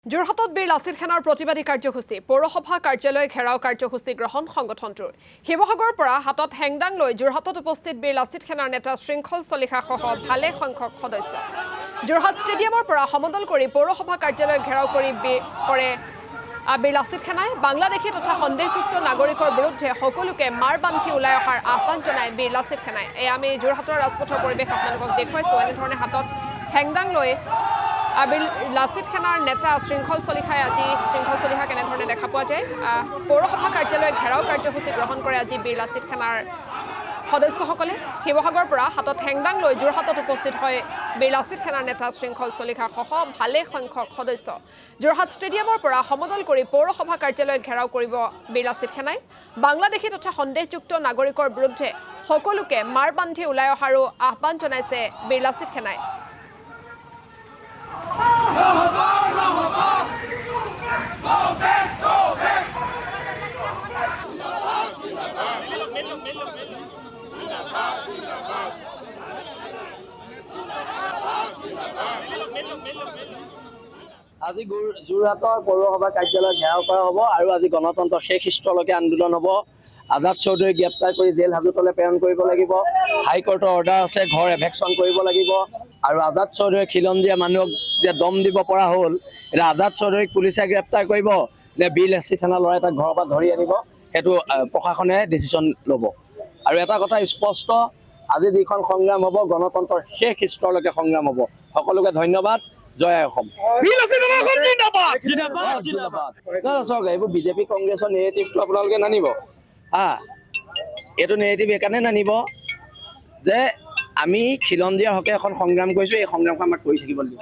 যোৰহাটত বীৰ লাচিত সেনাৰ প্ৰতিবাদী কাৰ্যসূচী পৌৰসভা কাৰ্যালয় ঘেৰাও কাৰ্যসূচী গ্ৰহণ সংগঠনটোৰ শিৱসাগৰৰ পৰা হাতত হেংদাং লৈ যোৰহাটত উপস্থিত বীৰ লাচিত সেনাৰ নেতা শৃংখল চলিহাসহ ভালে সংখ্যক সদস্য যোৰহাট ষ্টেডিয়ামৰ পৰা সমদল কৰি পৌৰসভা কাৰ্যালয় ঘেৰাও কৰি বীৰ লাচিত সেনাই বাংলাদেশী তথা সন্দেহযুক্ত নাগৰিকৰ বিৰুদ্ধে সকলোকে মাৰ বান্ধি ওলাই অহাৰ আহ্বান জনায় বীৰ লাচিত সেনাই আমি যোৰহাটৰ ৰাজপথৰ পৰিৱেশ আপোনালোকক দেখুৱাইছোঁ এনেধৰণে হাতত হেংদাং লৈ বীৰ লাচিত সেনাৰ নেতা শৃংখল চলিহা কেনেধৰণে দেখা পোৱা যায় পৌৰসভা কাৰ্যালয় ঘেৰাও কাৰ্যসূচী গ্ৰহণ কৰে আজি বীৰ লাচিত সেনাৰ সদস্যসকলে শিৱসাগৰৰ পৰা হাতত হেংদাং লৈ যোৰহাটত উপস্থিত হয় বীৰ লাচিত সেনাৰ নেতা শৃংখল চলিহাসহ ভালে সংখ্যক সদস্য যোৰহাট ষ্টেডিয়ামৰ পৰা সমদল কৰি পৌৰসভা কাৰ্যালয় ঘেৰাও কৰিব বীৰ লাচিত সেনাই বাংলাদেশী তথা সন্দেহযুক্ত নাগৰিকৰ বিৰুদ্ধে সকলোকে মাৰ বান্ধি ওলাই অহাৰো আহ্বান জনাইছে বীৰ লাচিত সেনাই আজি যোৰহাটৰ পৌৰসভা কাৰ্যালয় ঘেৰাও কৰা হ'ব আৰু আজি গণতন্ত্ৰ শেষ স্থলৈকে আন্দোলন হ'ব আজাদ চৌধুৰীক গ্ৰেপ্তাৰ কৰি জেল হাজতলৈ প্ৰেৰণ কৰিব লাগিব হাইকোৰ্টৰ অৰ্ডাৰ আছে ঘৰ এভেকশ্যন কৰিব লাগিব আৰু আজাদ চৌধুৰীক খিলঞ্জীয়া মানুহক যে দম দিব পৰা হ'ল এতিয়া আজাদ চৌধুৰীক পুলিচে গ্ৰেপ্তাৰ কৰিব নে বীৰ লাচিত সেনা ল'ৰাই তাক ঘৰৰ পৰা ধৰি আনিব সেইটো প্ৰশাসনে ডিচিশ্যন ল'ব আৰু এটা কথা স্পষ্ট আজি যিখন সংগ্ৰাম হ'ব গণতন্ত্ৰৰ শেষ স্তৰলৈকে সংগ্ৰাম হ'ব সকলোকে ধন্যবাদ জয় অসম এইবোৰ বিজেপি কংগ্ৰেছৰ নেৰেটিভটো আপোনালোকে নানিব এইটো নেৰেটিভ এইকাৰণে নানিব যে আমি খিলঞ্জীয়াৰ হকে এখন সংগ্ৰাম কৰিছোঁ এই সংগ্ৰামখন আমাক কৰি থাকিব লাগিব